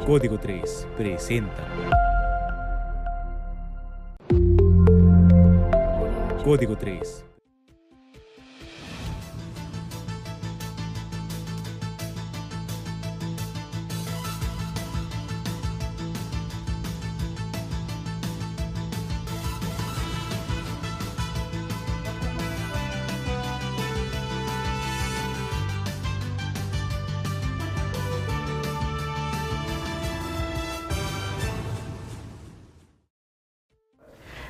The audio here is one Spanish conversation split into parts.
Código 3 presenta. Código 3.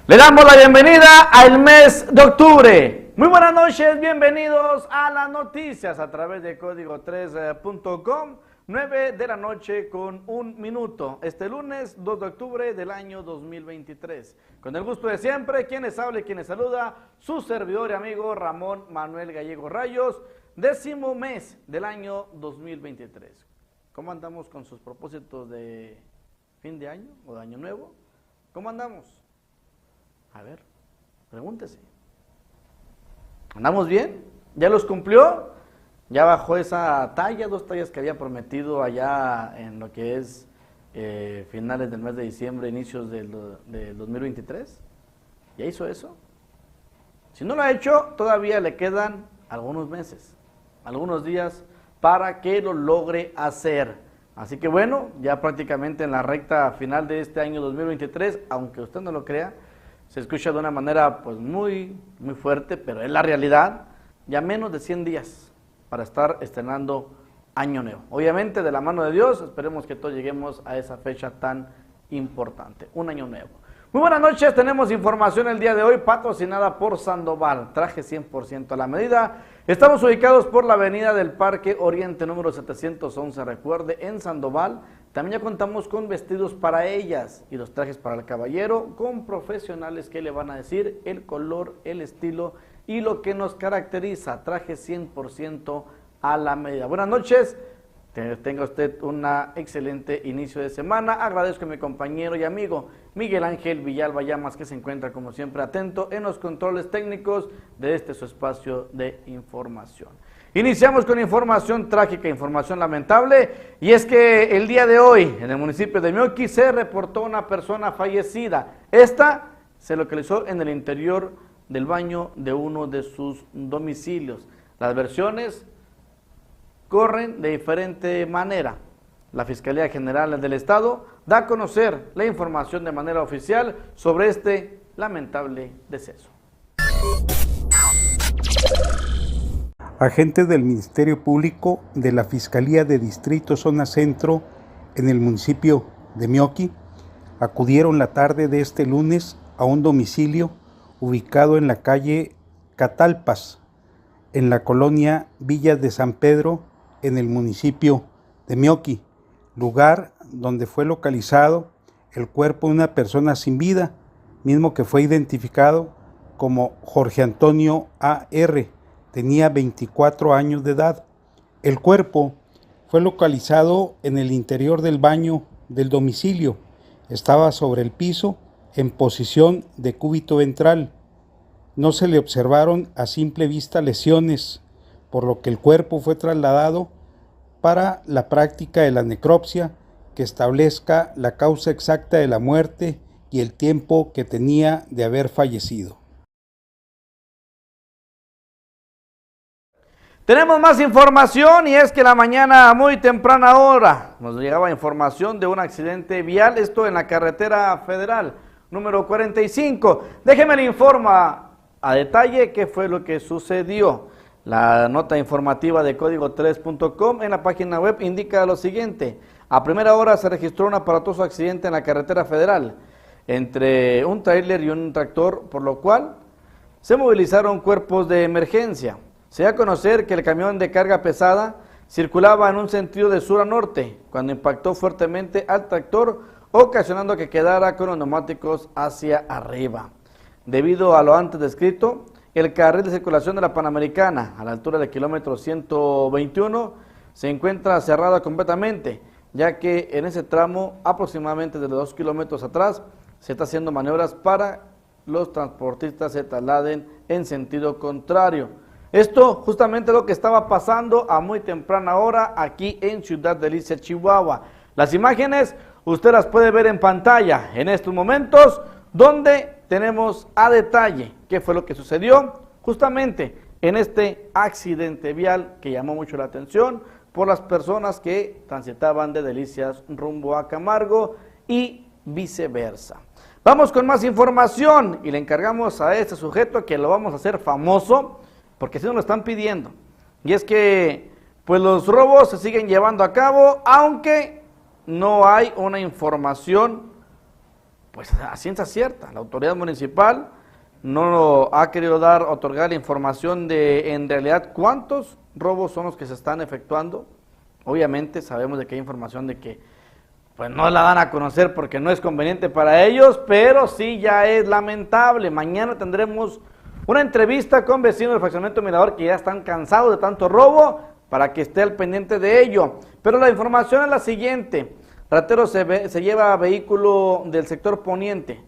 Le damos la bienvenida al mes de octubre. Muy buenas noches, bienvenidos a las noticias a través de código3.com, 9 de la noche con 1 minuto. Este lunes 2 de octubre del año 2023. Con el gusto de siempre, quienes habla y quienes saluda, su servidor y amigo Ramón Manuel Gallego Rayos, 10º mes del año 2023. ¿Cómo andamos con sus propósitos de fin de año o de año nuevo? ¿Cómo andamos? A ver, pregúntese. ¿Andamos bien? ¿Ya los cumplió? ¿Ya bajó esa talla, 2 tallas que había prometido allá en lo que es finales del mes de diciembre, inicios del 2023? ¿Ya hizo eso? Si no lo ha hecho, todavía le quedan algunos meses, algunos días para que lo logre hacer. Así que bueno, ya prácticamente en la recta final de este año 2023, aunque usted no lo crea, se escucha de una manera pues muy fuerte, pero es la realidad. Ya menos de 100 días para estar estrenando año nuevo. Obviamente de la mano de Dios, esperemos que todos lleguemos a esa fecha tan importante, un año nuevo. Muy buenas noches, tenemos información el día de hoy patrocinada por Sandoval, traje 100% a la medida. Estamos ubicados por la avenida del Parque Oriente número 711, recuerde, en Sandoval. También ya contamos con vestidos para ellas y los trajes para el caballero con profesionales que le van a decir el color, el estilo y lo que nos caracteriza, traje 100% a la medida. Buenas noches, tenga usted un excelente inicio de semana. Agradezco a mi compañero y amigo Miguel Ángel Villalba Llamas, que se encuentra como siempre atento en los controles técnicos de su espacio de información. Iniciamos con información trágica, información lamentable, y es que el día de hoy en el municipio de Mioqui se reportó una persona fallecida. Esta se localizó en el interior del baño de uno de sus domicilios. Las versiones corren de diferente manera. La Fiscalía General del Estado da a conocer la información de manera oficial sobre este lamentable deceso. Agentes del Ministerio Público de la Fiscalía de Distrito Zona Centro en el municipio de Mioqui acudieron la tarde de este lunes a un domicilio ubicado en la calle Catalpas, en la colonia Villas de San Pedro, en el municipio de Mioqui, lugar donde fue localizado el cuerpo de una persona sin vida, mismo que fue identificado como Jorge Antonio A.R., tenía 24 años de edad. El cuerpo fue localizado en el interior del baño del domicilio. Estaba sobre el piso en posición de cúbito ventral. No se le observaron a simple vista lesiones, por lo que el cuerpo fue trasladado para la práctica de la necropsia que establezca la causa exacta de la muerte y el tiempo que tenía de haber fallecido. Tenemos más información, y es que la mañana a muy temprana hora nos llegaba información de un accidente vial, esto en la carretera federal número 45. Déjeme le informa a detalle qué fue lo que sucedió. La nota informativa de código3.com en la página web indica lo siguiente: a primera hora se registró un aparatoso accidente en la carretera federal entre un tráiler y un tractor, por lo cual se movilizaron cuerpos de emergencia. Se da a conocer que el camión de carga pesada circulaba en un sentido de sur a norte cuando impactó fuertemente al tractor, ocasionando que quedara con los neumáticos hacia arriba. Debido a lo antes descrito, el carril de circulación de la Panamericana, a la altura del kilómetro 121, se encuentra cerrada completamente, ya que en ese tramo, aproximadamente de 2 kilómetros atrás, se está haciendo maniobras para los transportistas se trasladen en sentido contrario. Esto justamente lo que estaba pasando a muy temprana hora aquí en Ciudad Delicia, Chihuahua. Las imágenes usted las puede ver en pantalla en estos momentos, donde tenemos a detalle qué fue lo que sucedió justamente en este accidente vial que llamó mucho la atención por las personas que transitaban de Delicias rumbo a Camargo y viceversa. Vamos con más información y le encargamos a este sujeto que lo vamos a hacer famoso, porque así nos lo están pidiendo. Y es que pues los robos se siguen llevando a cabo, aunque no hay una información pues a ciencia cierta. La autoridad municipal no ha querido otorgar la información de en realidad cuántos robos son los que se están efectuando. Obviamente sabemos de que hay información de que pues no la dan a conocer porque no es conveniente para ellos, pero sí ya es lamentable. Mañana tendremos una entrevista con vecinos del fraccionamiento Mirador que ya están cansados de tanto robo para que esté al pendiente de ello. Pero la información es la siguiente: ratero se lleva vehículo del sector poniente,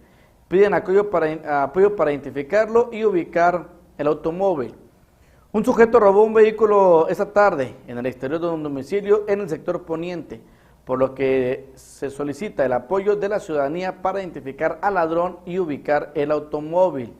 piden apoyo para identificarlo y ubicar el automóvil. Un sujeto robó un vehículo esta tarde en el exterior de un domicilio en el sector poniente, por lo que se solicita el apoyo de la ciudadanía para identificar al ladrón y ubicar el automóvil.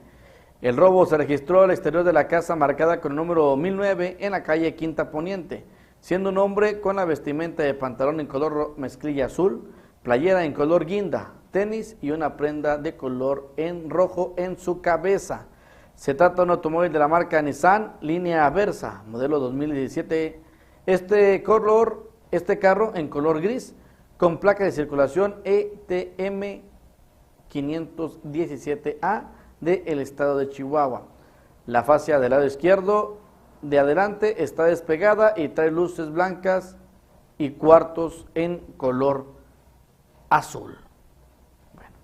El robo se registró al exterior de la casa marcada con el número 1009 en la calle Quinta Poniente, siendo un hombre con la vestimenta de pantalón en color mezclilla azul, playera en color guinda, tenis y una prenda de color en rojo en su cabeza. Se trata de un automóvil de la marca Nissan, línea Versa, modelo 2017. Este carro en color gris, con placa de circulación ETM 517A del estado de Chihuahua. La fascia del lado izquierdo de adelante está despegada y trae luces blancas y cuartos en color azul. Bueno.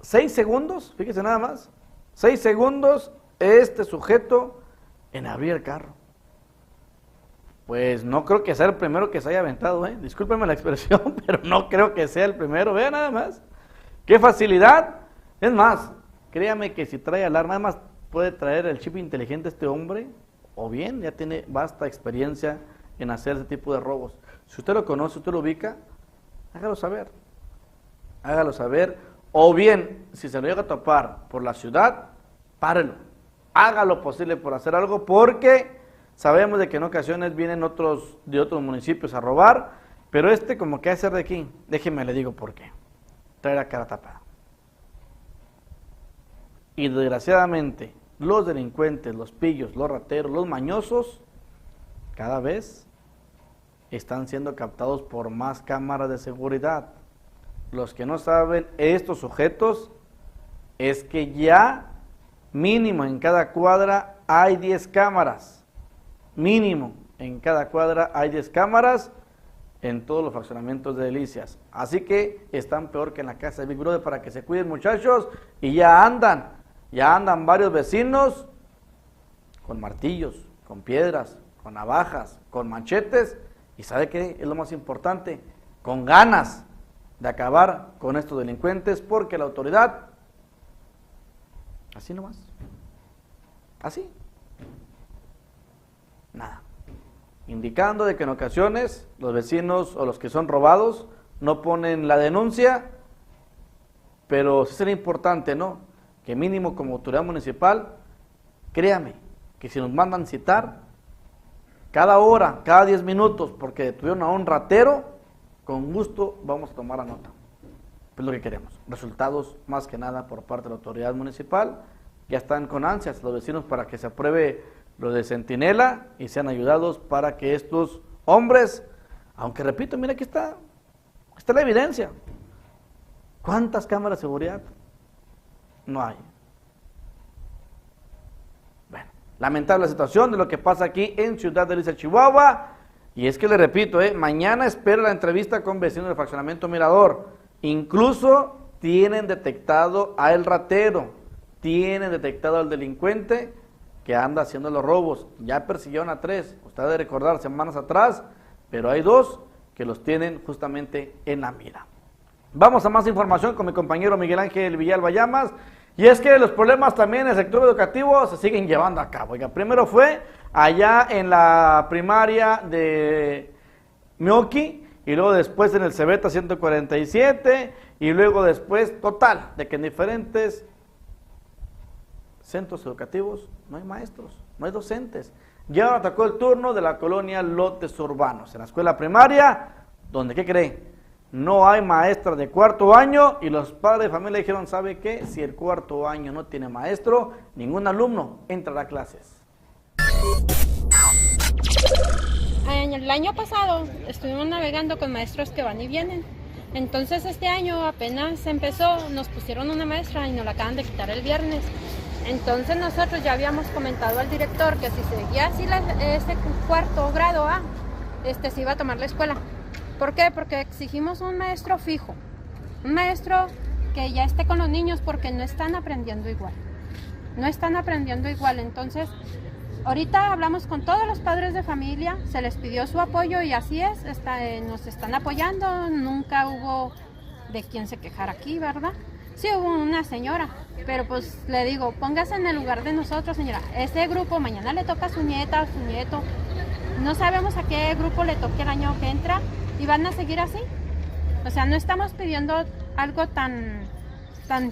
6 segundos, fíjese nada más, 6 segundos este sujeto en abrir el carro. Pues no creo que sea el primero que se haya aventado, discúlpenme la expresión, pero no creo que sea el primero, vean nada más. ¡Qué facilidad! Es más, créame que si trae alarma, además puede traer el chip inteligente este hombre, o bien ya tiene vasta experiencia en hacer ese tipo de robos. Si usted lo conoce, usted lo ubica, hágalo saber, o bien, si se lo llega a topar por la ciudad, párelo, haga lo posible por hacer algo, porque sabemos de que en ocasiones vienen de otros municipios a robar, pero como que hacer de aquí, déjeme le digo por qué, trae la cara tapada. Y desgraciadamente, los delincuentes, los pillos, los rateros, los mañosos, cada vez están siendo captados por más cámaras de seguridad. Los que no saben, estos sujetos, es que ya mínimo en cada cuadra hay 10 cámaras. Mínimo en cada cuadra hay 10 cámaras en todos los fraccionamientos de Delicias. Así que están peor que en la casa de Big Brother, para que se cuiden, muchachos, y ya andan varios vecinos con martillos, con piedras, con navajas, con machetes, y ¿sabe qué es lo más importante? Con ganas de acabar con estos delincuentes, porque la autoridad, así nomás, así, nada, indicando de que en ocasiones los vecinos o los que son robados no ponen la denuncia, pero sí sería importante, ¿no?, que mínimo como autoridad municipal, créame, que si nos mandan citar, cada hora, cada 10 minutos, porque detuvieron a un ratero, con gusto vamos a tomar la nota. Es lo que queremos, resultados más que nada por parte de la autoridad municipal. Ya están con ansias los vecinos para que se apruebe lo de Centinela y sean ayudados para que estos hombres, aunque repito, mira, aquí está la evidencia. ¿Cuántas cámaras de seguridad? No hay. Bueno, lamentable la situación de lo que pasa aquí en Ciudad Delicias, Chihuahua. Y es que le repito, mañana espero la entrevista con vecinos del fraccionamiento Mirador. Incluso tienen detectado a el ratero, tienen detectado al delincuente que anda haciendo los robos. Ya persiguieron a 3, usted debe recordar, semanas atrás, pero hay 2 que los tienen justamente en la mira. Vamos a más información con mi compañero Miguel Ángel Villalba Llamas. Y es que los problemas también en el sector educativo se siguen llevando a cabo. Oiga, primero fue allá en la primaria de Mioqui, y luego después en el Cebeta 147, y luego después, total, de que en diferentes centros educativos no hay maestros, no hay docentes. Y ahora tocó el turno de la colonia Lotes Urbanos, en la escuela primaria, donde, ¿qué creen? No hay maestra de cuarto año, y los padres de familia dijeron, ¿sabe qué? Si el cuarto año no tiene maestro, ningún alumno entrará a clases. En el año pasado estuvimos navegando con maestros que van y vienen. Entonces este año apenas empezó, nos pusieron una maestra y nos la acaban de quitar el viernes. Entonces nosotros ya habíamos comentado al director que si seguía así este cuarto grado A, se iba a tomar la escuela. ¿Por qué? Porque exigimos un maestro fijo, un maestro que ya esté con los niños porque no están aprendiendo igual. No están aprendiendo igual, entonces ahorita hablamos con todos los padres de familia, se les pidió su apoyo y así es, nos están apoyando, nunca hubo de quien se quejara aquí, ¿verdad? Sí hubo una señora, pero pues le digo, póngase en el lugar de nosotros, señora. Ese grupo mañana le toca a su nieta, a su nieto. No sabemos a qué grupo le toque el año que entra y van a seguir así. O sea, no estamos pidiendo algo tan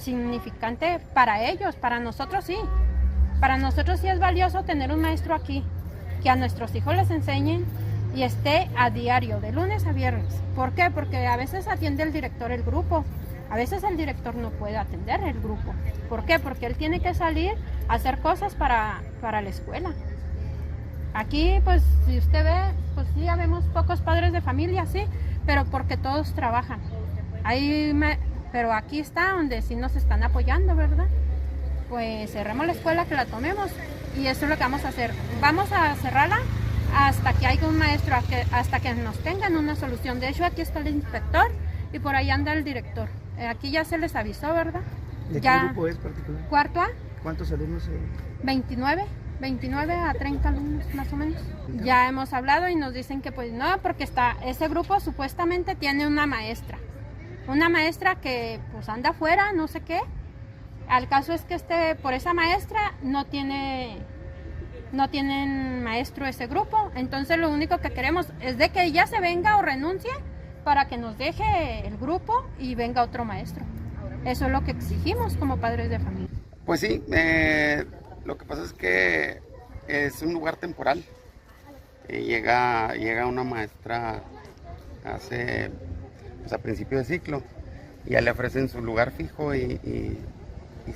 significante para ellos, para nosotros sí. Para nosotros sí es valioso tener un maestro aquí, que a nuestros hijos les enseñen y esté a diario, de lunes a viernes. ¿Por qué? Porque a veces atiende el director el grupo. A veces el director no puede atender el grupo. ¿Por qué? Porque él tiene que salir a hacer cosas para la escuela. Aquí, pues, si usted ve, pues sí, habemos pocos padres de familia, sí, pero porque todos trabajan. Pero aquí está donde sí nos están apoyando, ¿verdad? Pues cerremos la escuela, que la tomemos, y eso es lo que vamos a hacer. Vamos a cerrarla hasta que haya un maestro, hasta que nos tengan una solución. De hecho, aquí está el inspector y por ahí anda el director. Aquí ya se les avisó, ¿verdad? ¿De qué grupo es particular? Cuarto A. ¿Cuántos alumnos? 29 a 30 alumnos más o menos. Ya hemos hablado y nos dicen que pues no, porque ese grupo supuestamente tiene una maestra que pues anda afuera, no sé qué. Al caso es que por esa maestra no tienen maestro ese grupo, entonces lo único que queremos es de que ella se venga o renuncie para que nos deje el grupo y venga otro maestro. Eso es lo que exigimos como padres de familia. Pues sí, lo que pasa es que es un lugar temporal. Llega una maestra a principio de ciclo y ya le ofrecen su lugar fijo y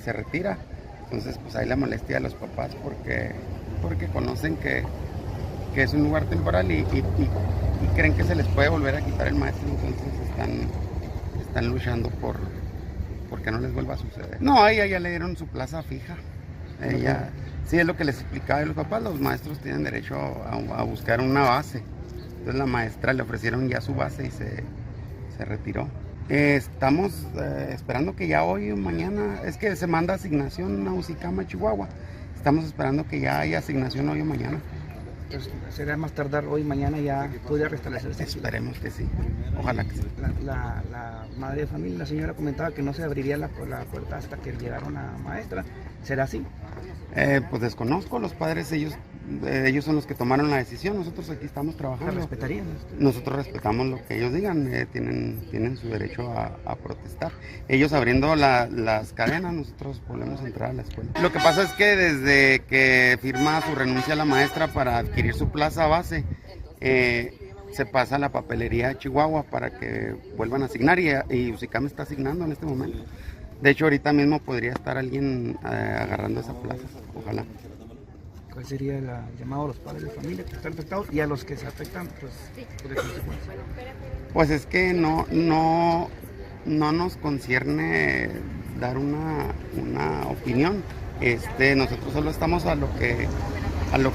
se retira. Entonces pues hay la molestia de los papás porque conocen que es un lugar temporal y creen que se les puede volver a quitar el maestro, entonces están luchando porque no les vuelva a suceder. No, a ella ya le dieron su plaza fija. Ella, sí, es lo que les explicaba a los papás, los maestros tienen derecho a buscar una base. Entonces la maestra le ofrecieron ya su base y se retiró. Estamos esperando que ya hoy o mañana, es que se manda asignación a Ucicama, Chihuahua. Estamos esperando que ya haya asignación hoy o mañana. Entonces, será más tardar hoy, mañana ya puede restablecerse. Esperemos que sí, ojalá que sí. La madre de familia, la señora comentaba que no se abriría la puerta hasta que llegara una maestra. ¿Será así? Pues desconozco, los padres, ellos son los que tomaron la decisión, nosotros aquí estamos trabajando. ¿La respetarían? Nosotros respetamos lo que ellos digan, tienen su derecho a protestar. Ellos abriendo las cadenas, nosotros volvemos a entrar a la escuela. Lo que pasa es que desde que firma su renuncia a la maestra para adquirir su plaza base, se pasa a la papelería de Chihuahua para que vuelvan a asignar y Ucicama está asignando en este momento. De hecho, ahorita mismo podría estar alguien agarrando esa plaza, ojalá. ¿Cuál sería el llamado a los padres de familia que están afectados y a los que se afectan, pues, de consecuencia? Pues es que no nos concierne dar una opinión. Nosotros solo estamos a lo que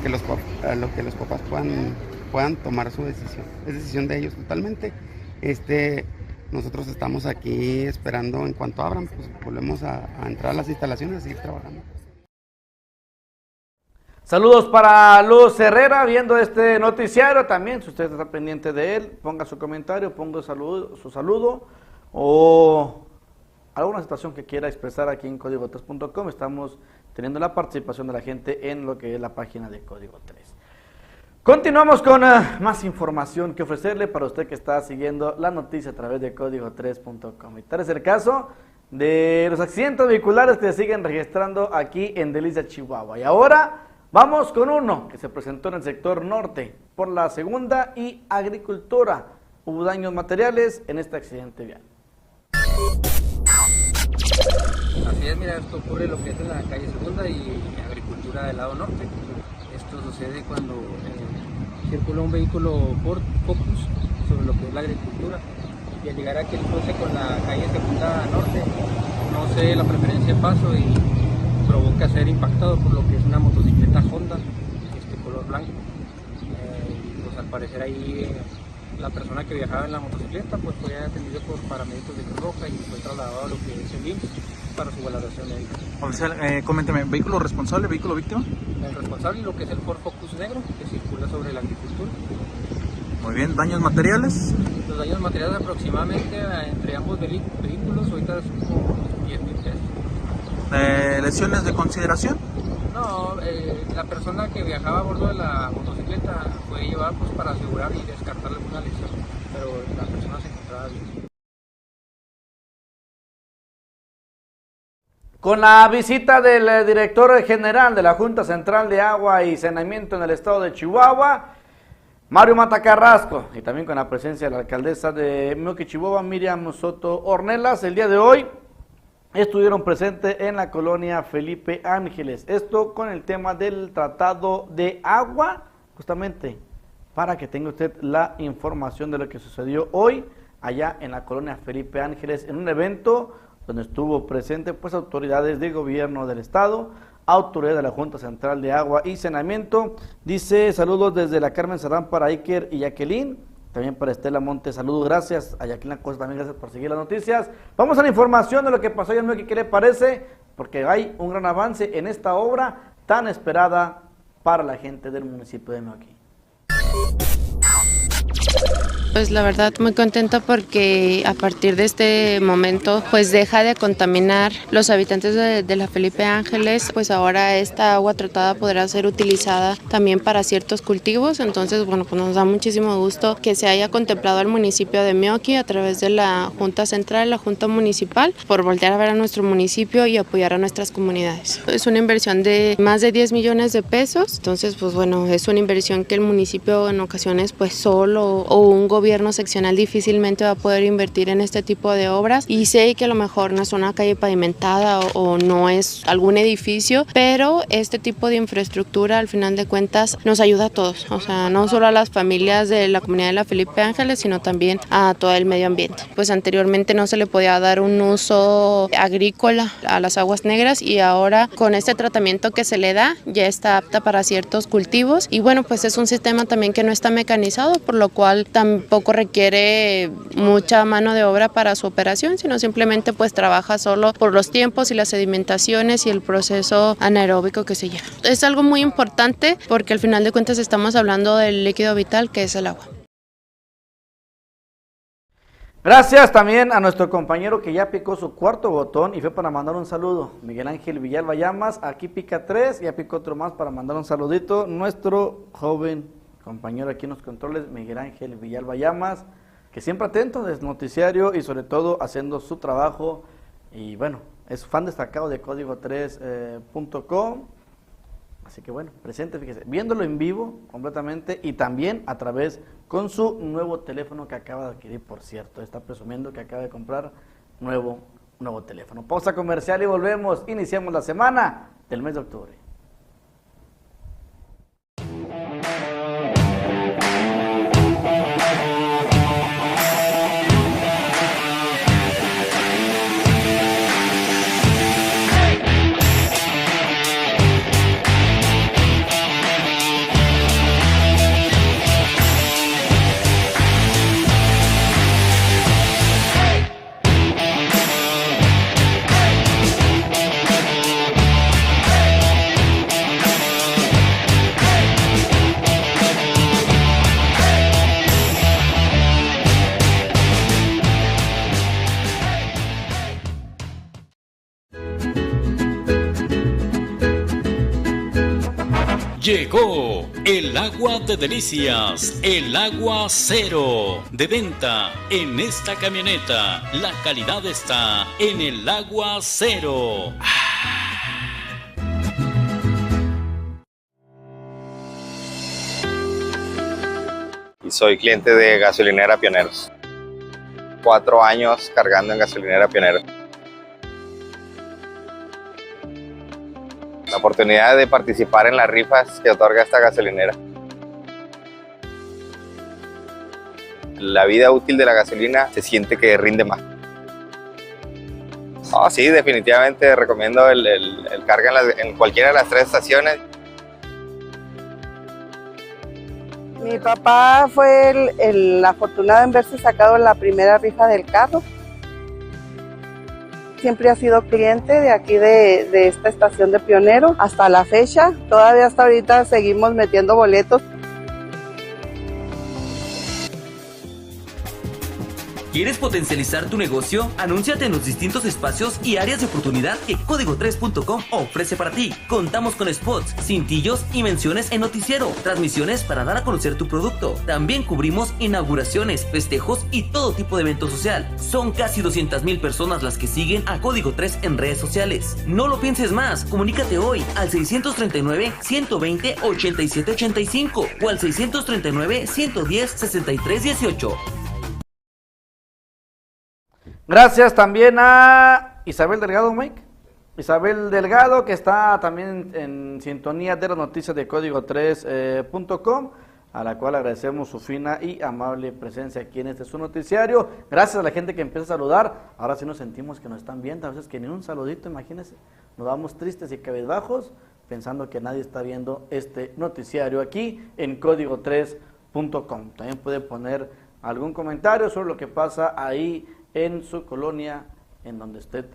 los papás puedan tomar su decisión. Es decisión de ellos totalmente. Nosotros estamos aquí esperando, en cuanto abran, pues volvemos a entrar a las instalaciones y seguir trabajando. Saludos para Luz Herrera viendo este noticiario. También, si usted está pendiente de él, ponga su comentario, ponga su saludo o alguna situación que quiera expresar aquí en código3.com. Estamos teniendo la participación de la gente en lo que es la página de Código 3. Continuamos con más información que ofrecerle para usted que está siguiendo la noticia a través de código3.com. Y tal es el caso de los accidentes vehiculares que se siguen registrando aquí en Delicia, Chihuahua. Y ahora vamos con uno que se presentó en el sector norte por la segunda y agricultura. Hubo daños materiales en este accidente vial. Así es, mira, esto ocurre lo que es en la calle segunda y agricultura del lado norte. Esto sucede cuando circula un vehículo Ford Focus sobre lo que es la agricultura y al llegar aquí el cruce con la calle segunda norte, no sé la preferencia de paso y provoca ser impactado por lo que es una motocicleta Honda, color blanco. Pues al parecer ahí la persona que viajaba en la motocicleta pues fue atendido por paramédicos de Cruz Roja y fue trasladado a lo que es el IMSS para su valoración médica. Oficial, coménteme, ¿vehículo responsable, vehículo víctima? El responsable lo que es el Ford Focus negro que circula sobre la agricultura. Muy bien, ¿daños materiales? Los daños materiales aproximadamente entre ambos vehículos ahorita son como 10,000 pesos. ¿Lesiones de consideración? No, la persona que viajaba a bordo de la motocicleta fue llevada pues, para asegurar y descartarle una lesión, pero la persona se encontraba bien. Con la visita del director general de la Junta Central de Agua y Saneamiento en el estado de Chihuahua, Mario Mata Carrasco, y también con la presencia de la alcaldesa de Meoqui, Chihuahua, Miriam Soto Ornelas, el día de hoy estuvieron presentes en la colonia Felipe Ángeles. Esto con el tema del tratado de agua, justamente para que tenga usted la información de lo que sucedió hoy allá en la colonia Felipe Ángeles, en un evento donde estuvo presente pues autoridades del gobierno del estado, autoridades de la Junta Central de Agua y Saneamiento. Dice, saludos desde la Carmen Serrán para Iker y Jacqueline, también para Estela Montes, saludos, gracias a Jacqueline Acosta, también gracias por seguir las noticias. Vamos a la información de lo que pasó ayer en Meoqui, ¿qué le parece? Porque hay un gran avance en esta obra tan esperada para la gente del municipio de Meoqui. Pues la verdad muy contenta porque a partir de este momento pues deja de contaminar los habitantes de la Felipe Ángeles, pues ahora esta agua tratada podrá ser utilizada también para ciertos cultivos, entonces bueno, pues nos da muchísimo gusto que se haya contemplado al municipio de Meoqui a través de la Junta Central, la Junta Municipal, por voltear a ver a nuestro municipio y apoyar a nuestras comunidades. Es una inversión de más de 10 millones de pesos, entonces pues bueno, es una inversión que el municipio en ocasiones pues solo o un gobierno seccional difícilmente va a poder invertir en este tipo de obras, y sé que a lo mejor no es una calle pavimentada o no es algún edificio, pero este tipo de infraestructura al final de cuentas nos ayuda a todos, o sea, no solo a las familias de la comunidad de la Felipe Ángeles, sino también a todo el medio ambiente. Pues anteriormente no se le podía dar un uso agrícola a las aguas negras y ahora con este tratamiento que se le da ya está apta para ciertos cultivos, y bueno, pues es un sistema también que no está mecanizado, por lo cual tampoco requiere mucha mano de obra para su operación, sino simplemente pues trabaja solo por los tiempos y las sedimentaciones y el proceso anaeróbico que se lleva. Es algo muy importante porque al final de cuentas estamos hablando del líquido vital que es el agua. Gracias también a nuestro compañero que ya picó su cuarto botón y fue para mandar un saludo, Miguel Ángel Villalba Llamas, aquí pica 3, ya picó otro más para mandar un saludito, nuestro joven compañero aquí en los controles, Miguel Ángel Villalba Llamas, que siempre atento del noticiario y sobre todo haciendo su trabajo, y bueno, es fan destacado de código3.com, así que bueno, presente, fíjese, viéndolo en vivo completamente y también a través con su nuevo teléfono que acaba de adquirir, por cierto, está presumiendo que acaba de comprar nuevo teléfono. Pausa comercial y volvemos, iniciamos la semana del mes de octubre. Llegó el agua de delicias, el agua cero. De venta en esta camioneta, la calidad está en el agua cero. Y soy cliente de Gasolinera Pioneros. 4 años cargando en Gasolinera Pioneros. La oportunidad de participar en las rifas que otorga esta gasolinera. La vida útil de la gasolina se siente que rinde más. Oh, sí, definitivamente recomiendo el carga en cualquiera de las 3 estaciones. Mi papá fue el afortunado en verse sacado en la primera rifa del carro. Siempre ha sido cliente de aquí de esta estación de Pionero hasta la fecha. Todavía hasta ahorita seguimos metiendo boletos. ¿Quieres potencializar tu negocio? Anúnciate en los distintos espacios y áreas de oportunidad que Código3.com ofrece para ti. Contamos con spots, cintillos y menciones en noticiero, transmisiones para dar a conocer tu producto. También cubrimos inauguraciones, festejos y todo tipo de evento social. Son casi 200,000 personas las que siguen a Código 3 en redes sociales. No lo pienses más, comunícate hoy al 639-120-8785 o al 639-110-6318. Gracias también a Isabel Delgado, Mike. Isabel Delgado, que está también en sintonía de las noticias de Código3.com, a la cual agradecemos su fina y amable presencia aquí en su noticiario. Gracias a la gente que empieza a saludar. Ahora sí nos sentimos que nos están viendo, a veces que ni un saludito, imagínense. Nos vamos tristes y cabizbajos pensando que nadie está viendo este noticiario aquí en Código3.com. También puede poner algún comentario sobre lo que pasa ahí en su colonia, en donde usted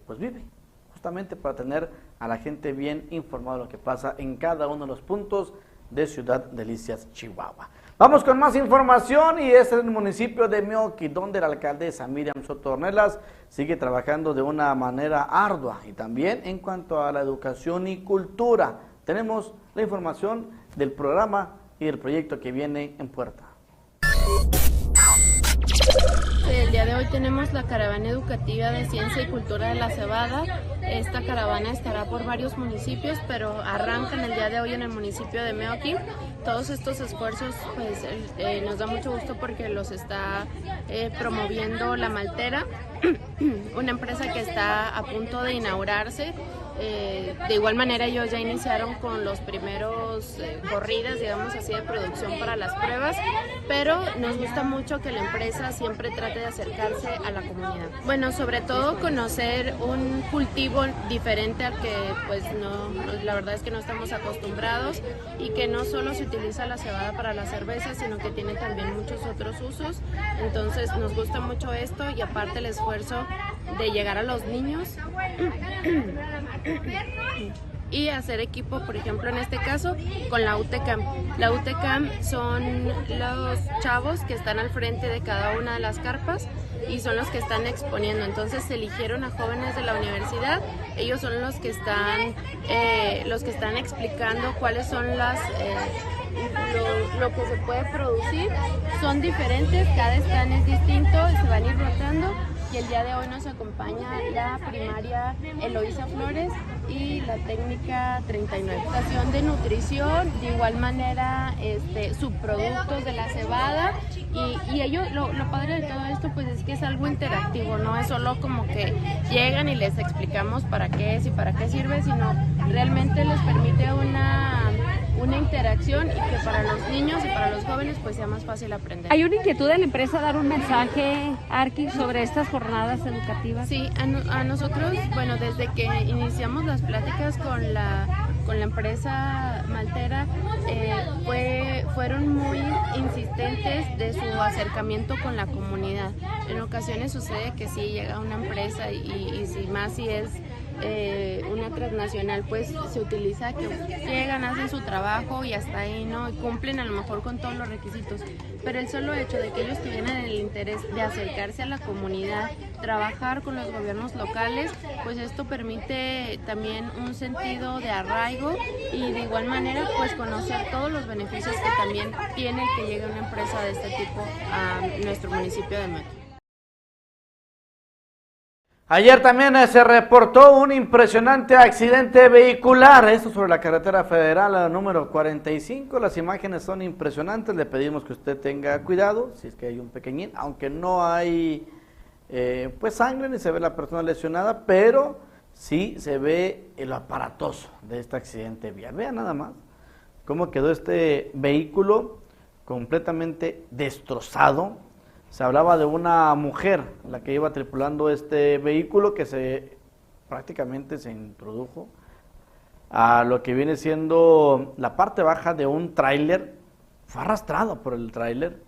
pues vive, justamente para tener a la gente bien informada de lo que pasa en cada uno de los puntos de Ciudad Delicias, Chihuahua. Vamos con más información y es en el municipio de Meoqui, donde la alcaldesa Miriam Soto Ornelas sigue trabajando de una manera ardua y también en cuanto a la educación y cultura. Tenemos la información del programa y del proyecto que viene en puerta. El día de hoy tenemos la caravana educativa de Ciencia y Cultura de la Cebada. Esta caravana estará por varios municipios, pero arrancan el día de hoy en el municipio de Meoqui. Todos estos esfuerzos pues, nos da mucho gusto porque los está promoviendo La Maltera, una empresa que está a punto de inaugurarse. De igual manera ellos ya iniciaron con los primeros corridas, digamos así, de producción para las pruebas, pero nos gusta mucho que la empresa siempre trate de acercarse a la comunidad. Bueno, sobre todo conocer un cultivo diferente al que pues no, la verdad es que no estamos acostumbrados y que no solo se utiliza la cebada para la cerveza, sino que tiene también muchos otros usos. Entonces nos gusta mucho esto y aparte el esfuerzo de llegar a los niños y hacer equipo, por ejemplo en este caso con la UTECAM. La UTECAM son los chavos que están al frente de cada una de las carpas y son los que están exponiendo. Entonces se eligieron a jóvenes de la universidad, ellos son los que están explicando cuáles son las lo que se puede producir. Son diferentes, cada stand es distinto, se van a ir rotando. Y el día de hoy nos acompaña la primaria Eloísa Flores y la técnica 39. Estación de nutrición, de igual manera subproductos de la cebada y ellos, lo padre de todo esto pues es que es algo interactivo, no es solo como que llegan y les explicamos para qué es y para qué sirve, sino realmente les permite una interacción y que para los niños y para los jóvenes pues sea más fácil aprender. ¿Hay una inquietud de la empresa dar un mensaje, Arqui, sobre estas jornadas educativas? Sí, a nosotros, bueno, desde que iniciamos las pláticas con la empresa maltera, fueron muy insistentes de su acercamiento con la comunidad. En ocasiones sucede que sí llega una empresa y si más si es una transnacional pues se utiliza que llegan, hacen su trabajo y hasta ahí, ¿no? Y cumplen a lo mejor con todos los requisitos, pero el solo hecho de que ellos tuvieran el interés de acercarse a la comunidad, trabajar con los gobiernos locales, pues esto permite también un sentido de arraigo y de igual manera pues conocer todos los beneficios que también tiene que llegue una empresa de este tipo a nuestro municipio de Meoqui. Ayer también se reportó un impresionante accidente vehicular, esto sobre la carretera federal número 45, las imágenes son impresionantes, le pedimos que usted tenga cuidado, si es que hay un pequeñín, aunque no hay pues sangre ni se ve la persona lesionada, pero sí se ve el aparatoso de este accidente vial. Vean nada más cómo quedó este vehículo completamente destrozado. Se hablaba de una mujer, la que iba tripulando este vehículo, que prácticamente se introdujo a lo que viene siendo la parte baja de un tráiler, fue arrastrado por el tráiler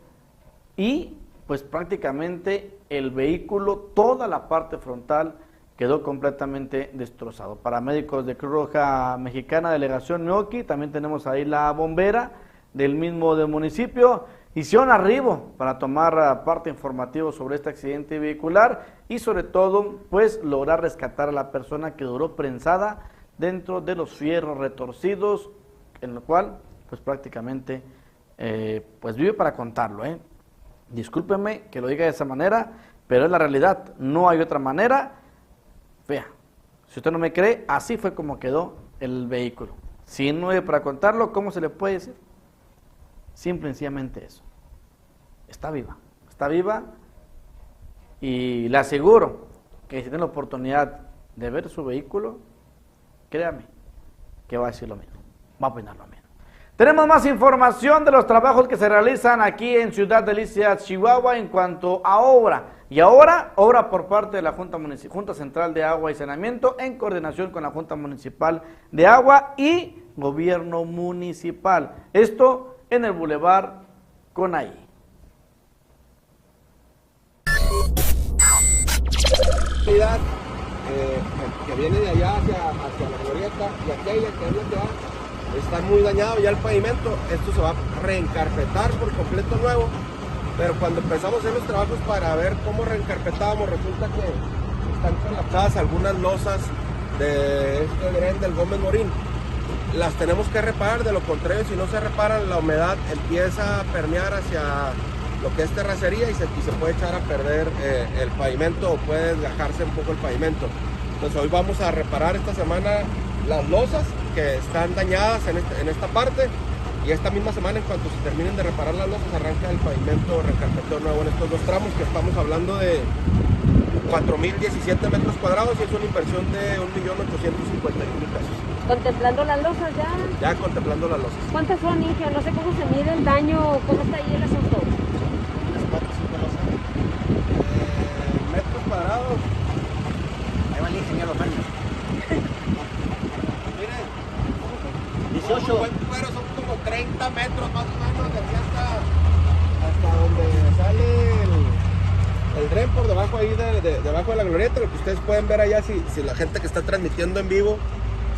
y pues prácticamente el vehículo, toda la parte frontal quedó completamente destrozado. Paramédicos de Cruz Roja Mexicana, Delegación Meoqui, también tenemos ahí la bombera del mismo del municipio. Hicieron arribo para tomar parte informativo sobre este accidente vehicular y sobre todo pues lograr rescatar a la persona que duró prensada dentro de los fierros retorcidos, en lo cual pues prácticamente pues vive para contarlo. Discúlpeme que lo diga de esa manera, pero es la realidad, no hay otra manera. Vea, si usted no me cree, así fue como quedó el vehículo. Si no es para contarlo, ¿cómo se le puede decir? Simple y sencillamente eso. Está viva y le aseguro que si tiene la oportunidad de ver su vehículo, créame que va a decir lo mismo, va a opinar lo mismo. Tenemos más información de los trabajos que se realizan aquí en Ciudad Delicias, Chihuahua, en cuanto a obra. Y ahora, obra por parte de la Junta Central de Agua y Saneamiento, en coordinación con la Junta Municipal de Agua y Gobierno Municipal. Esto en el Boulevard Conaí. Que viene de allá hacia la glorieta y aquella que es la que va, está muy dañado ya el pavimento. Esto se va a reencarpetar por completo nuevo, pero cuando empezamos a hacer los trabajos para ver cómo reencarpetábamos, resulta que están colapsadas algunas losas de este dren del Gómez Morín. Las tenemos que reparar, de lo contrario, si no se reparan, la humedad empieza a permear hacia lo que es terracería y se puede echar a perder el pavimento o puede desgajarse un poco el pavimento. Entonces hoy vamos a reparar esta semana las losas que están dañadas en esta parte, y esta misma semana, en cuanto se terminen de reparar las losas, arranca el pavimento recarpeteo nuevo en estos dos tramos, que estamos hablando de 4.017 metros cuadrados y es una inversión de 1.851.000 pesos. ¿Contemplando las losas ya? Ya contemplando las losas. ¿Cuántas son, Inge? No sé cómo se mide el daño, cómo está ahí el asunto. Metros cuadrados. Ahí va el ingeniero Jaime. Miren, 18. Pero son como 30 metros más o menos de aquí hasta donde sale el dren por debajo ahí debajo de la glorieta. Lo que ustedes pueden ver allá, si la gente que está transmitiendo en vivo,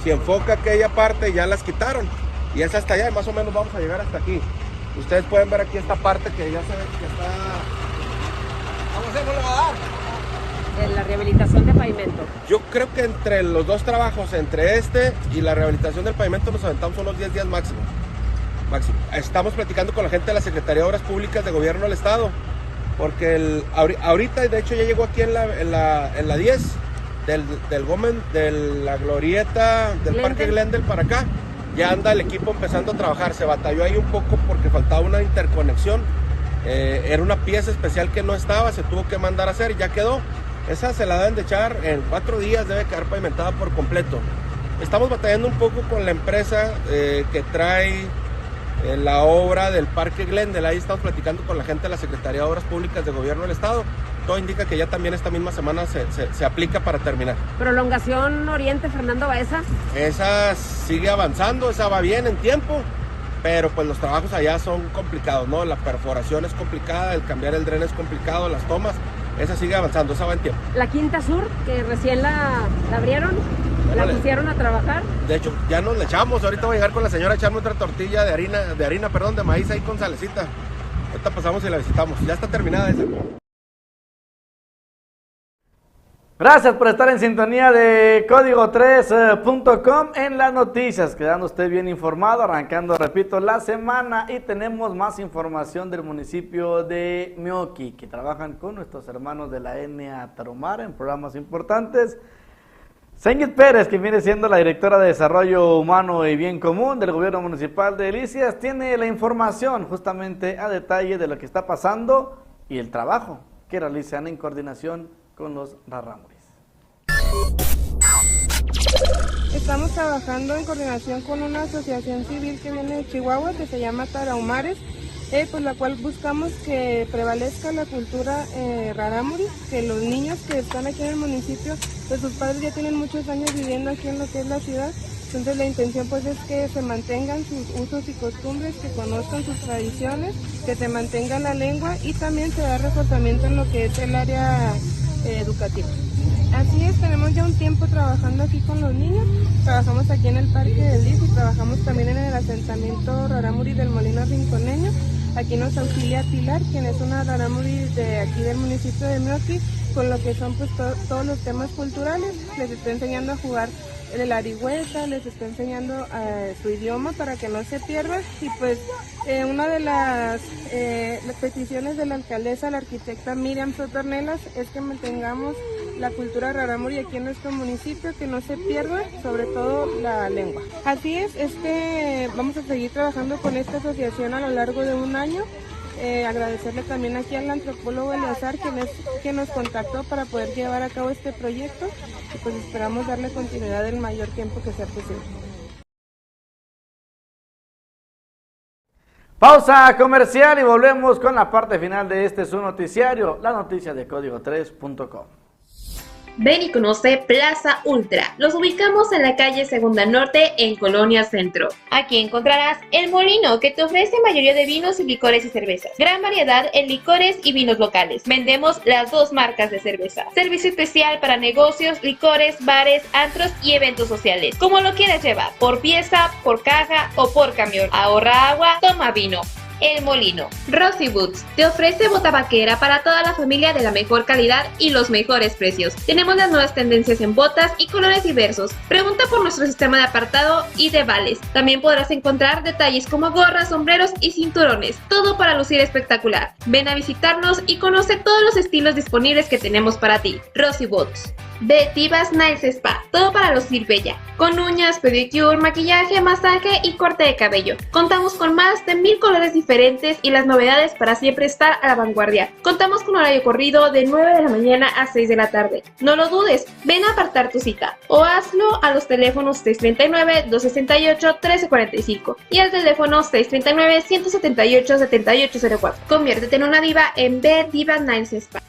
si enfoca aquella parte, ya las quitaron. Y es hasta allá, y más o menos vamos a llegar hasta aquí. Ustedes pueden ver aquí esta parte que ya se ve que está... Vamos a ver, no le va a dar. En la rehabilitación de pavimento. Yo creo que entre los dos trabajos, entre este y la rehabilitación del pavimento, nos aventamos unos 10 días máximo. Estamos platicando con la gente de la Secretaría de Obras Públicas de Gobierno del Estado, porque ahorita, de hecho, ya llegó aquí en la 10 del Gómez, de la glorieta del Parque Glendale para acá, ya anda el equipo empezando a trabajar. Se batalló ahí un poco porque faltaba una interconexión, era una pieza especial que no estaba, se tuvo que mandar a hacer, ya quedó. Esa se la deben de echar en 4 días, debe quedar pavimentada por completo. Estamos batallando un poco con la empresa que trae la obra del Parque Glendale. Ahí estamos platicando con la gente de la Secretaría de Obras Públicas de Gobierno del Estado. Todo indica que ya también esta misma semana se aplica para terminar. ¿Prolongación Oriente Fernando Baeza? Esa sigue avanzando, esa va bien en tiempo, pero pues los trabajos allá son complicados, ¿no? La perforación es complicada, el cambiar el dren es complicado, las tomas, esa sigue avanzando, esa va en tiempo. ¿La Quinta Sur, que recién la abrieron? ¿La pusieron a trabajar? De hecho, ya nos le echamos. Ahorita voy a llegar con la señora a echarme otra tortilla de maíz ahí con salecita. Ahorita pasamos y la visitamos. Ya está terminada esa. Gracias por estar en sintonía de código3.com en las noticias, quedando usted bien informado, arrancando, repito, la semana, y tenemos más información del municipio de Meoqui, que trabajan con nuestros hermanos de la NA Tarahumara en programas importantes. Señit Pérez, que viene siendo la directora de Desarrollo Humano y Bien Común del Gobierno Municipal de Delicias, tiene la información justamente a detalle de lo que está pasando y el trabajo que realizan en coordinación con los rarámuris. Estamos trabajando en coordinación con una asociación civil que viene de Chihuahua, que se llama Tarahumares, pues la cual buscamos que prevalezca la cultura rarámuri, que los niños que están aquí en el municipio, pues sus padres ya tienen muchos años viviendo aquí en lo que es la ciudad. Entonces la intención pues es que se mantengan sus usos y costumbres, que conozcan sus tradiciones, que se mantenga la lengua y también se da reforzamiento en lo que es el área educativa. Así es, tenemos ya un tiempo trabajando aquí con los niños, trabajamos aquí en el Parque del Lis y trabajamos también en el asentamiento rarámuri del Molino Rinconeño. Aquí nos auxilia Pilar, quien es una rarámuri de aquí del municipio de Meoqui, con lo que son pues todos los temas culturales. Les está enseñando a jugar el arihueta, les está enseñando su idioma para que no se pierda, y pues una de las peticiones de la alcaldesa, la arquitecta Miriam Sotornelas, es que mantengamos la cultura rarámuri aquí en nuestro municipio, que no se pierda, sobre todo la lengua. Así es que vamos a seguir trabajando con esta asociación a lo largo de un año. Agradecerle también aquí al antropólogo Eleazar, quien nos contactó para poder llevar a cabo este proyecto, y pues esperamos darle continuidad el mayor tiempo que sea posible. Pausa comercial y volvemos con la parte final de este su noticiario, la noticia de código3.com. Ven y conoce Plaza Ultra. Los ubicamos en la calle Segunda Norte, en Colonia Centro. Aquí encontrarás El Molino, que te ofrece mayoría de vinos y licores y cervezas. Gran variedad en licores y vinos locales. Vendemos las dos marcas de cerveza. Servicio especial para negocios, licores, bares, antros y eventos sociales. Como lo quieras llevar, por pieza, por caja o por camión. Ahorra agua, toma vino. El Molino. Rosy Boots te ofrece bota vaquera para toda la familia de la mejor calidad y los mejores precios. Tenemos las nuevas tendencias en botas y colores diversos. Pregunta por nuestro sistema de apartado y de vales. También podrás encontrar detalles como gorras, sombreros y cinturones. Todo para lucir espectacular. Ven a visitarnos y conoce todos los estilos disponibles que tenemos para ti. Rosy Boots. De Divas Nails Spa, todo para lucir bella, con uñas, pedicure, maquillaje, masaje y corte de cabello. Contamos con más de 1000 colores diferentes y las novedades para siempre estar a la vanguardia. Contamos con horario corrido de 9 de la mañana a 6 de la tarde. No lo dudes, ven a apartar tu cita o hazlo a los teléfonos 639-268-1345 y al teléfono 639-178-7804. Conviértete en una diva en B Divas Nails Spa.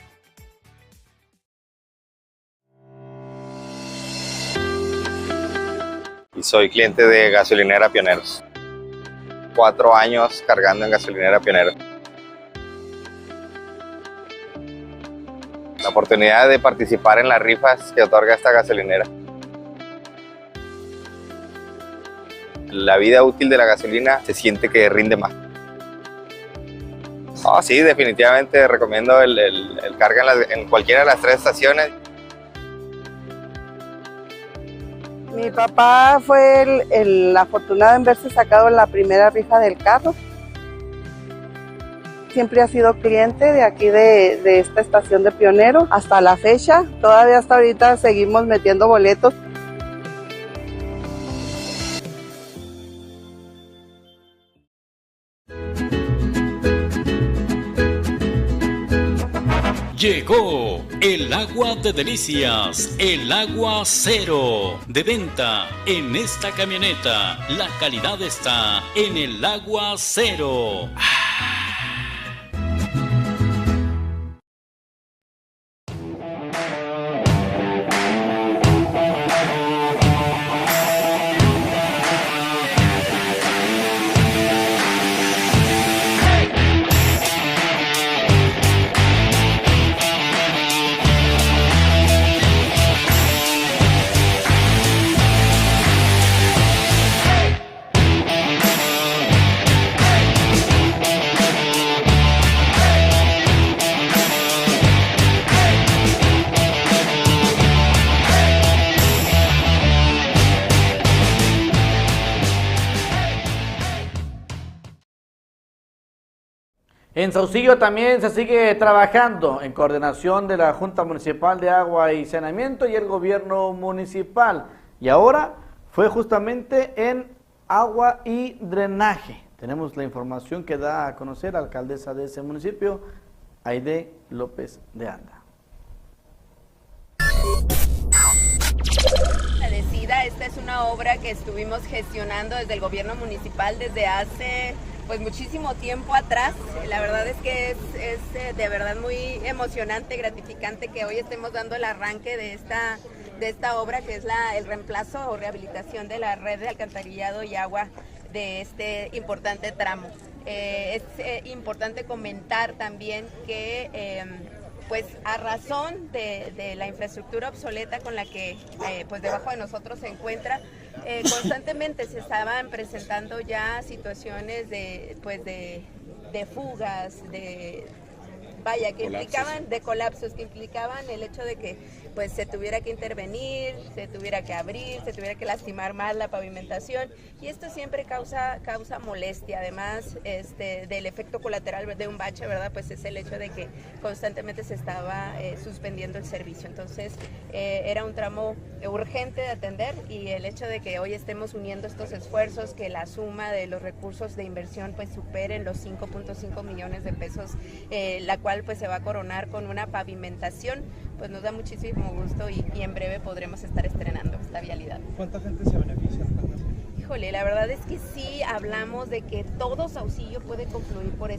Y soy cliente de Gasolinera Pioneros. 4 años cargando en Gasolinera Pioneros. La oportunidad de participar en las rifas que otorga esta gasolinera. La vida útil de la gasolina se siente que rinde más. Oh, sí, definitivamente recomiendo el carga en cualquiera de las 3 estaciones. Mi papá fue el afortunado en verse sacado en la primera rifa del carro. Siempre ha sido cliente de aquí de esta estación de Pionero hasta la fecha. Todavía hasta ahorita seguimos metiendo boletos. Llegó el agua de delicias, el agua cero, de venta en esta camioneta. La calidad está en el agua cero. En Saucillo también se sigue trabajando en coordinación de la Junta Municipal de Agua y Saneamiento y el gobierno municipal. Y ahora fue justamente en agua y drenaje. Tenemos la información que da a conocer la alcaldesa de ese municipio, Aide López de Anda. Esta es una obra que estuvimos gestionando desde el gobierno municipal desde hace pues muchísimo tiempo atrás. La verdad es que es de verdad muy emocionante, gratificante que hoy estemos dando el arranque de esta obra, que es el reemplazo o rehabilitación de la red de alcantarillado y agua de este importante tramo. Es importante comentar también que pues a razón de la infraestructura obsoleta con la que pues debajo de nosotros se encuentra, constantemente se estaban presentando ya situaciones de fugas, que implicaban, de colapsos, que implicaban el hecho de que pues se tuviera que intervenir, se tuviera que abrir, se tuviera que lastimar más la pavimentación, y esto siempre causa molestia. Además del efecto colateral de un bache, ¿verdad? Pues es el hecho de que constantemente se estaba suspendiendo el servicio. Entonces era un tramo urgente de atender, y el hecho de que hoy estemos uniendo estos esfuerzos, que la suma de los recursos de inversión pues superen los 5.5 millones de pesos, la cual pues se va a coronar con una pavimentación, pues nos da muchísimo gusto, y en breve podremos estar estrenando esta vialidad. ¿Cuánta gente se beneficia? Híjole, la verdad es que sí hablamos de que todo Saucillo puede confluir por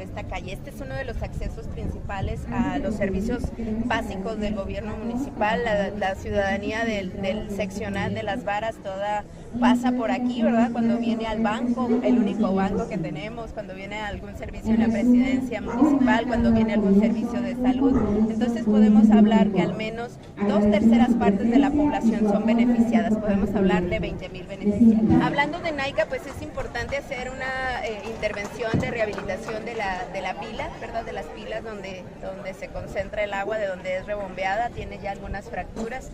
esta calle. Este es uno de los accesos principales a los servicios básicos del gobierno municipal. La ciudadanía del seccional de Las Varas toda pasa por aquí, ¿verdad? Cuando viene al banco, el único banco que tenemos, cuando viene a algún servicio en la presidencia municipal, cuando viene algún servicio de salud. Entonces podemos hablar que al menos 2/3 partes de la población son beneficiadas. Podemos hablar de 20,000 beneficiados. Hablando de NAICA, pues es importante hacer una intervención de rehabilitación de la pila, ¿verdad? De las pilas donde se concentra el agua, de donde es rebombeada, tiene ya algunas fracturas.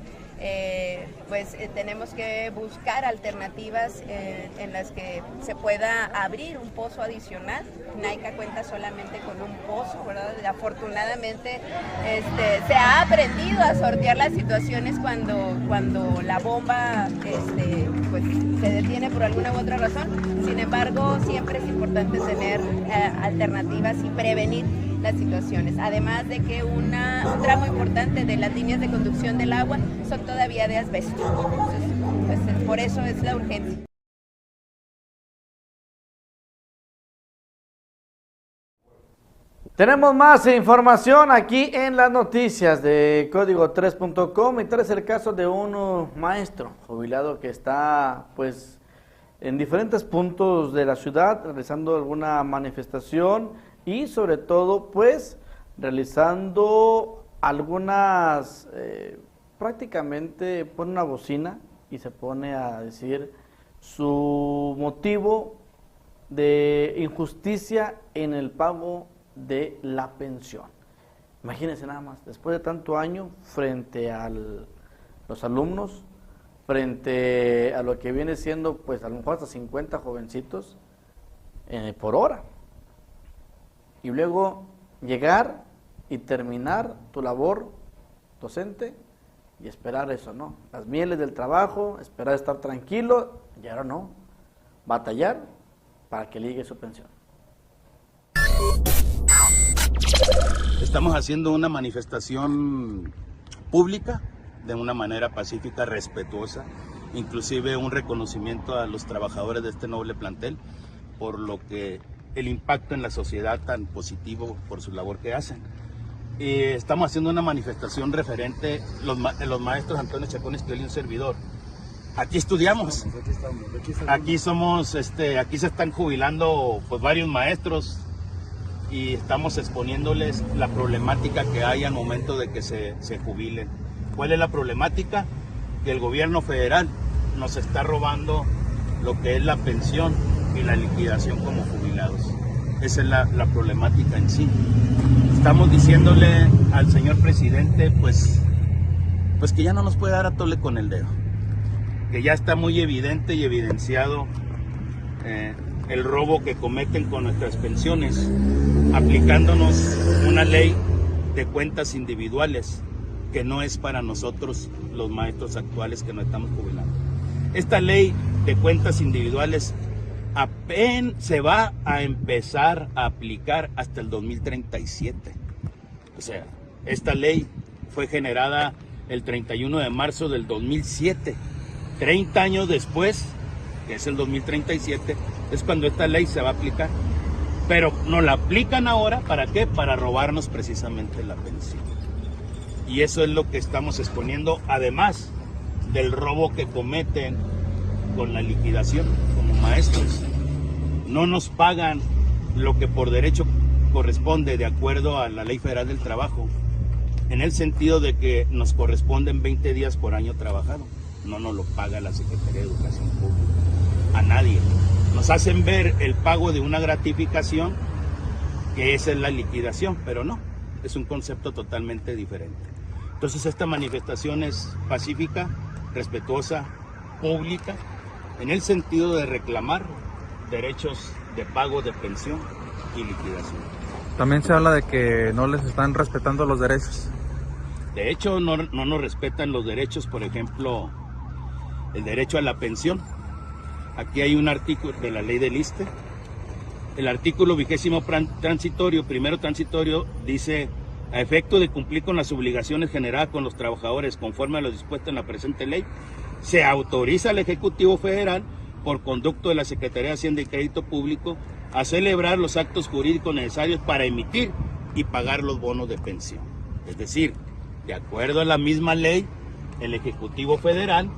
Tenemos que buscar alternativas en las que se pueda abrir un pozo adicional. NAICA cuenta solamente con un pozo, ¿verdad? Afortunadamente se ha aprendido a sortear las situaciones cuando la bomba pues se detiene por alguna u otra razón. Sin embargo, siempre es importante tener alternativas y prevenir las situaciones, además de que un tramo importante de las líneas de conducción del agua son todavía de asbesto. Entonces, pues, por eso es la urgencia. Tenemos más información aquí en las noticias de Código3.com, y trae el caso de un maestro jubilado que está pues en diferentes puntos de la ciudad realizando alguna manifestación, y sobre todo pues realizando algunas, prácticamente pone una bocina y se pone a decir su motivo de injusticia en el pago de la pensión. Imagínense nada más, después de tanto año, frente a los alumnos, frente a lo que viene siendo pues a lo mejor hasta 50 jovencitos por hora, y luego llegar y terminar tu labor docente y esperar eso, ¿no? Las mieles del trabajo, esperar estar tranquilo, y ahora no, batallar para que llegue su pensión. Estamos haciendo una manifestación pública de una manera pacífica, respetuosa, inclusive un reconocimiento a los trabajadores de este noble plantel por lo que el impacto en la sociedad tan positivo por su labor que hacen. Estamos haciendo una manifestación referente los maestros Antonio Chacón Esquivel y un servidor. Aquí estudiamos, aquí somos, aquí se están jubilando pues varios maestros, y estamos exponiéndoles la problemática que hay al momento de que se jubilen. ¿Cuál es la problemática? Que el gobierno federal nos está robando lo que es la pensión y la liquidación como jubilados. Esa es la problemática en sí. Estamos diciéndole al señor presidente pues que ya no nos puede dar a tole con el dedo, que ya está muy evidente y evidenciado el robo que cometen con nuestras pensiones, aplicándonos una ley de cuentas individuales que no es para nosotros los maestros actuales que nos estamos jubilando. Esta ley de cuentas individuales apenas se va a empezar a aplicar hasta el 2037. O sea, esta ley fue generada el 31 de marzo del 2007. 30 años después, que es el 2037, es cuando esta ley se va a aplicar. Pero nos la aplican ahora, ¿para qué? Para robarnos precisamente la pensión. Y eso es lo que estamos exponiendo, además del robo que cometen con la liquidación como maestros. No nos pagan lo que por derecho corresponde de acuerdo a la Ley Federal del Trabajo, en el sentido de que nos corresponden 20 días por año trabajado. No nos lo paga la Secretaría de Educación Pública, a nadie. Nos hacen ver el pago de una gratificación, que esa es la liquidación, pero no, es un concepto totalmente diferente. Entonces esta manifestación es pacífica, respetuosa, pública, en el sentido de reclamar derechos de pago de pensión y liquidación. También se habla de que no les están respetando los derechos. De hecho, no nos respetan los derechos, por ejemplo, el derecho a la pensión. Aquí hay un artículo de la ley del ISSSTE. El artículo 20º transitorio, primero transitorio, dice: a efecto de cumplir con las obligaciones generadas con los trabajadores conforme a lo dispuesto en la presente ley, se autoriza al Ejecutivo Federal, por conducto de la Secretaría de Hacienda y Crédito Público, a celebrar los actos jurídicos necesarios para emitir y pagar los bonos de pensión. Es decir, de acuerdo a la misma ley, el Ejecutivo Federal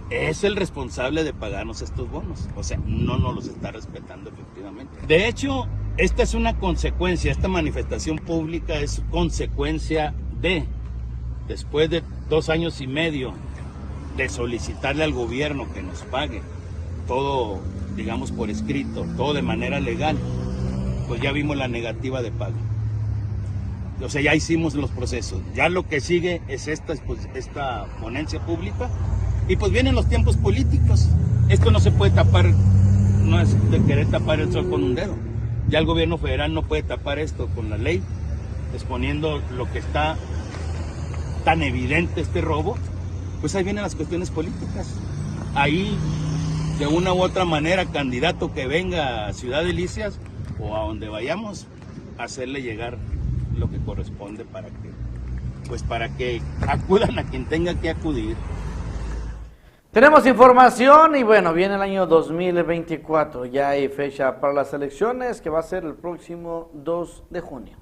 es el responsable de pagarnos estos bonos. O sea, no nos los está respetando efectivamente. De hecho, esta es una consecuencia, esta manifestación pública es consecuencia de, después de 2 años y medio de solicitarle al gobierno que nos pague todo, digamos, por escrito, todo de manera legal, pues ya vimos la negativa de pago. O sea, ya hicimos los procesos. Ya lo que sigue es esta ponencia pública, y pues vienen los tiempos políticos. Esto no se puede tapar, no es de querer tapar el sol con un dedo. Ya el gobierno federal no puede tapar esto con la ley, exponiendo lo que está tan evidente, este robo. Pues ahí vienen las cuestiones políticas. Ahí, de una u otra manera, candidato que venga a Ciudad Delicias o a donde vayamos, hacerle llegar lo que corresponde para que acudan a quien tenga que acudir. Tenemos información y bueno, viene el año 2024, ya hay fecha para las elecciones que va a ser el próximo 2 de junio.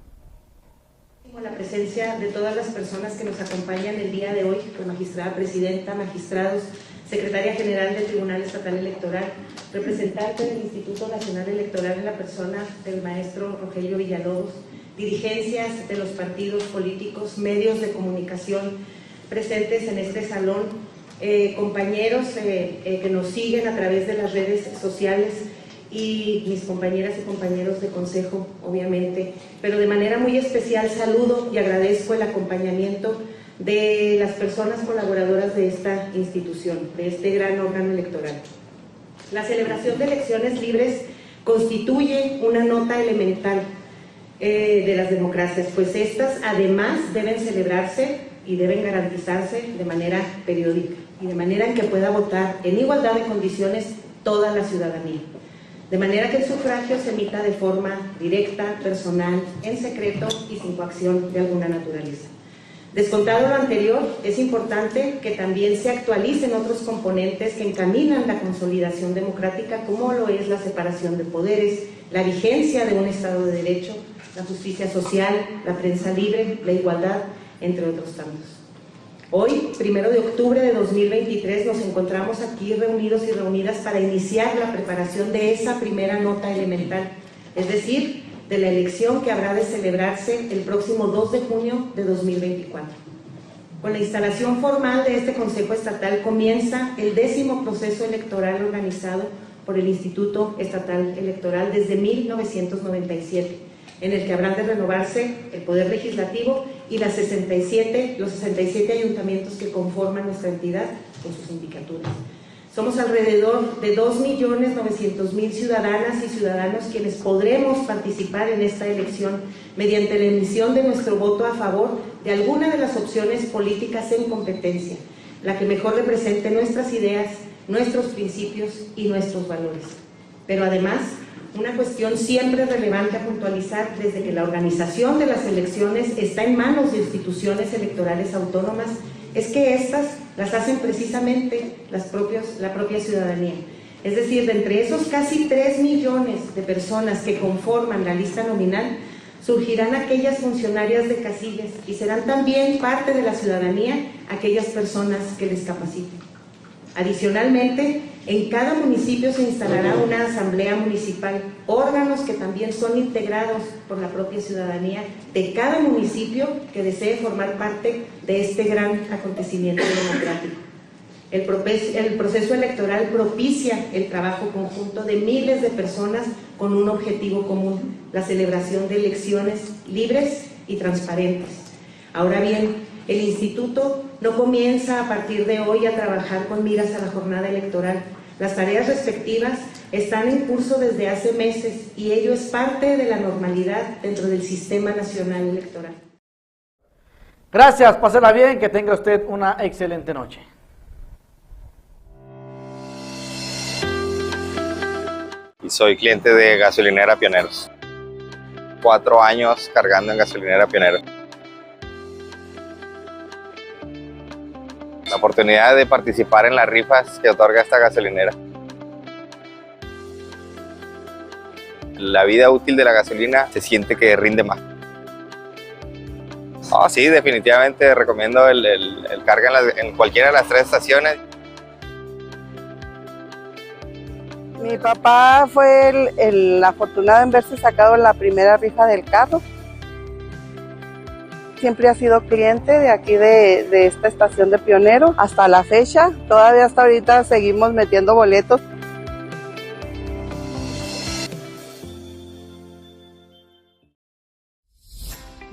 Con la presencia de todas las personas que nos acompañan el día de hoy, la magistrada presidenta, magistrados, secretaria general del Tribunal Estatal Electoral, representante del Instituto Nacional Electoral en la persona del maestro Rogelio Villalobos, dirigencias de los partidos políticos, medios de comunicación presentes en este salón, compañeros que nos siguen a través de las redes sociales y mis compañeras y compañeros de consejo, obviamente, pero de manera muy especial saludo y agradezco el acompañamiento de las personas colaboradoras de esta institución, de este gran órgano electoral. La celebración de elecciones libres constituye una nota elemental de las democracias, pues estas además deben celebrarse y deben garantizarse de manera periódica y de manera en que pueda votar en igualdad de condiciones toda la ciudadanía. De manera que el sufragio se emita de forma directa, personal, en secreto y sin coacción de alguna naturaleza. Descontado lo anterior, es importante que también se actualicen otros componentes que encaminan la consolidación democrática, como lo es la separación de poderes, la vigencia de un Estado de Derecho, la justicia social, la prensa libre, la igualdad, entre otros tantos. Hoy, 1 de octubre de 2023, nos encontramos aquí reunidos y reunidas para iniciar la preparación de esa primera nota elemental, es decir, de la elección que habrá de celebrarse el próximo 2 de junio de 2024. Con la instalación formal de este Consejo Estatal comienza el 10º proceso electoral organizado por el Instituto Estatal Electoral desde 1997, en el que habrán de renovarse el Poder Legislativo y los 67 ayuntamientos que conforman nuestra entidad con sus sindicaturas. Somos alrededor de 2.900.000 ciudadanas y ciudadanos quienes podremos participar en esta elección mediante la emisión de nuestro voto a favor de alguna de las opciones políticas en competencia, la que mejor represente nuestras ideas, nuestros principios y nuestros valores. Pero además, una cuestión siempre relevante a puntualizar desde que la organización de las elecciones está en manos de instituciones electorales autónomas es que estas las hacen precisamente la propia ciudadanía. Es decir, de entre esos casi 3 millones de personas que conforman la lista nominal, surgirán aquellas funcionarias de casillas y serán también parte de la ciudadanía aquellas personas que les capaciten. Adicionalmente, en cada municipio se instalará una asamblea municipal, órganos que también son integrados por la propia ciudadanía de cada municipio que desee formar parte de este gran acontecimiento democrático. El proceso electoral propicia el trabajo conjunto de miles de personas con un objetivo común, la celebración de elecciones libres y transparentes. Ahora bien, el Instituto no comienza a partir de hoy a trabajar con miras a la jornada electoral. Las tareas respectivas están en curso desde hace meses y ello es parte de la normalidad dentro del Sistema Nacional Electoral. Gracias, pásela bien, que tenga usted una excelente noche. Y soy cliente de Gasolinera Pioneros. 4 años cargando en Gasolinera Pioneros. La oportunidad de participar en las rifas que otorga esta gasolinera. La vida útil de la gasolina se siente que rinde más. Oh, sí, definitivamente recomiendo el carga en cualquiera de las 3 estaciones. Mi papá fue el afortunado en verse sacado en la primera rifa del carro. Siempre ha sido cliente de aquí de esta estación de Pionero hasta la fecha. Todavía hasta ahorita seguimos metiendo boletos.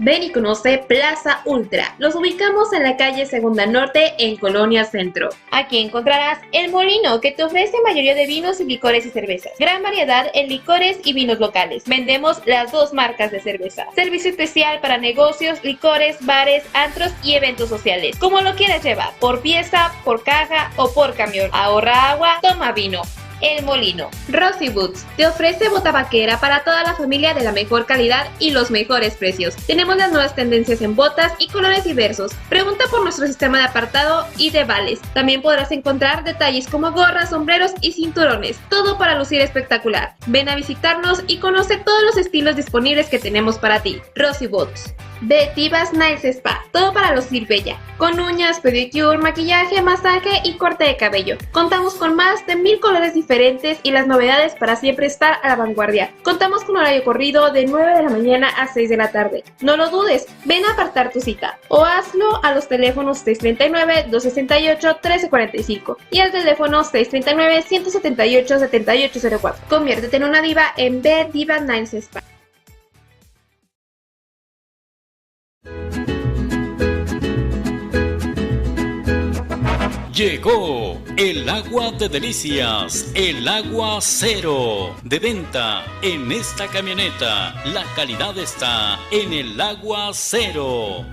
Ven y conoce Plaza Ultra. Los ubicamos en la calle Segunda Norte en Colonia Centro. Aquí encontrarás El Molino, que te ofrece mayoría de vinos y licores y cervezas. Gran variedad en licores y vinos locales. Vendemos las 2 marcas de cerveza. Servicio especial para negocios, licores, bares, antros y eventos sociales. Como lo quieras llevar, por pieza, por caja o por camión. Ahorra agua, toma vino. El Molino. Rosy Boots te ofrece bota vaquera para toda la familia de la mejor calidad y los mejores precios. Tenemos las nuevas tendencias en botas y colores diversos. Pregunta por nuestro sistema de apartado y de vales. También podrás encontrar detalles como gorras, sombreros y cinturones. Todo para lucir espectacular. Ven a visitarnos y conoce todos los estilos disponibles que tenemos para ti. Rosy Boots. de Divas Nails Spa, todo para lucir bella, con uñas, pedicure, maquillaje, masaje y corte de cabello. Contamos con más de 1000 colores diferentes y las novedades para siempre estar a la vanguardia. Contamos con horario corrido de 9 de la mañana a 6 de la tarde. No lo dudes, ven a apartar tu cita o hazlo a los teléfonos 639-268-1345 y al teléfono 639-178-7804. Conviértete en una diva en B Divas Nails Spa. Llegó el agua de delicias, el agua cero, de venta en esta camioneta. La calidad está en el agua cero.